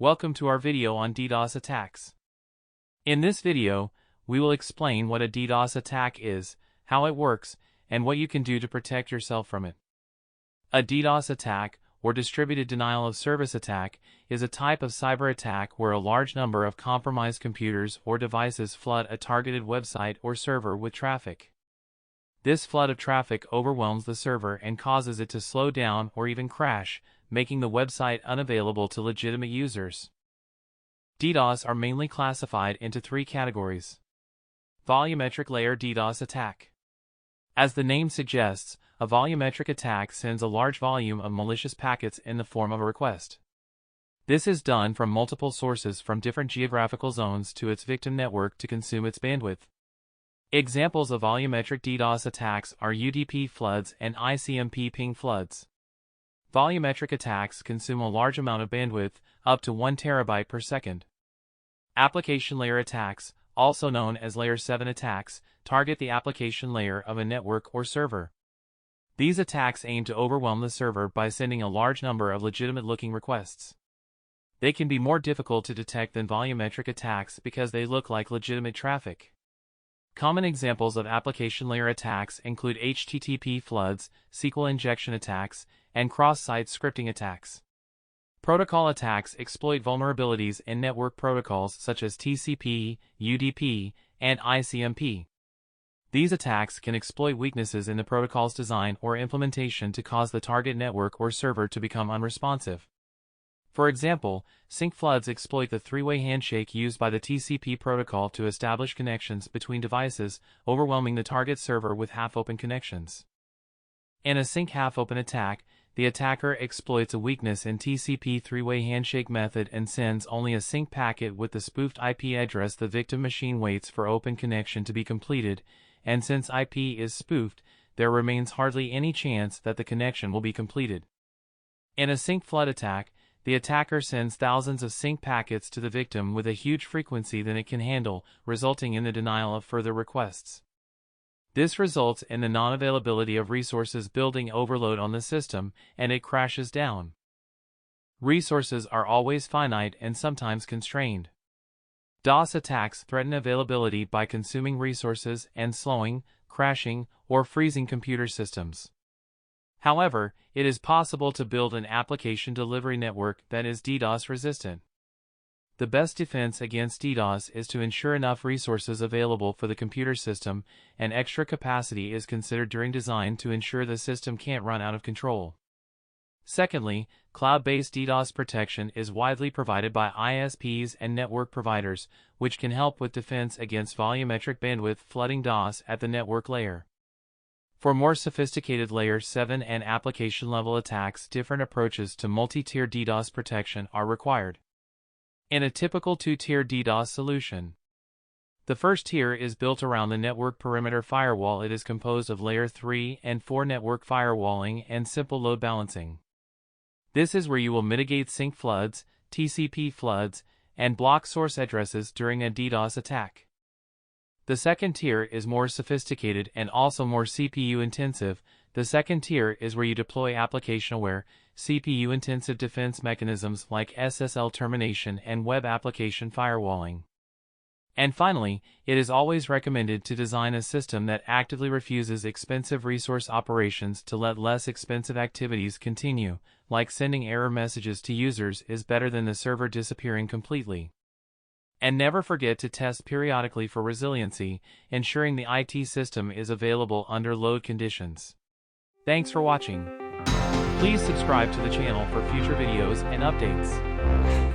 Welcome to our video on DDoS attacks. In this video, we will explain what a DDoS attack is, how it works, and what you can do to protect yourself from it. A DDoS attack, or distributed denial of service attack, is a type of cyber attack where a large number of compromised computers or devices flood a targeted website or server with traffic. This flood of traffic overwhelms the server and causes it to slow down or even crash, making the website unavailable to legitimate users. DDoS are mainly classified into three categories. Volumetric layer DDoS attack. As the name suggests, a volumetric attack sends a large volume of malicious packets in the form of a request. This is done from multiple sources from different geographical zones to its victim network to consume its bandwidth. Examples of volumetric DDoS attacks are UDP floods and ICMP ping floods. Volumetric attacks consume a large amount of bandwidth, up to 1 terabyte per second. Application layer attacks, also known as Layer 7 attacks, target the application layer of a network or server. These attacks aim to overwhelm the server by sending a large number of legitimate-looking requests. They can be more difficult to detect than volumetric attacks because they look like legitimate traffic. Common examples of application layer attacks include HTTP floods, SQL injection attacks, and cross-site scripting attacks. Protocol attacks exploit vulnerabilities in network protocols such as TCP, UDP, and ICMP. These attacks can exploit weaknesses in the protocol's design or implementation to cause the target network or server to become unresponsive. For example, sync floods exploit the three-way handshake used by the TCP protocol to establish connections between devices, overwhelming the target server with half-open connections. In a sync half-open attack, the attacker exploits a weakness in TCP three-way handshake method and sends only a sync packet with the spoofed IP address. The victim machine waits for open connection to be completed, and since IP is spoofed, there remains hardly any chance that the connection will be completed. In a sync flood attack, the attacker sends thousands of sync packets to the victim with a huge frequency than it can handle, resulting in the denial of further requests. This results in the non-availability of resources, building overload on the system, and it crashes down. Resources are always finite and sometimes constrained. DOS attacks threaten availability by consuming resources and slowing, crashing, or freezing computer systems. However, it is possible to build an application delivery network that is DDoS resistant. The best defense against DDoS is to ensure enough resources available for the computer system, and extra capacity is considered during design to ensure the system can't run out of control. Secondly, cloud-based DDoS protection is widely provided by ISPs and network providers, which can help with defense against volumetric bandwidth flooding DOS at the network layer. For more sophisticated Layer 7 and application-level attacks, different approaches to multi-tier DDoS protection are required. In a typical two-tier DDoS solution, the first tier is built around the network perimeter firewall. It is composed of Layer 3 and 4 network firewalling and simple load balancing. This is where you will mitigate sync floods, TCP floods, and block source addresses during a DDoS attack. The second tier is more sophisticated and also more CPU-intensive. The second tier is where you deploy application-aware, CPU-intensive defense mechanisms like SSL termination and web application firewalling. And finally, it is always recommended to design a system that actively refuses expensive resource operations to let less expensive activities continue, like sending error messages to users is better than the server disappearing completely. And never forget to test periodically for resiliency, ensuring the IT system is available under load conditions. Thanks for watching. Please subscribe to the channel for future videos and updates.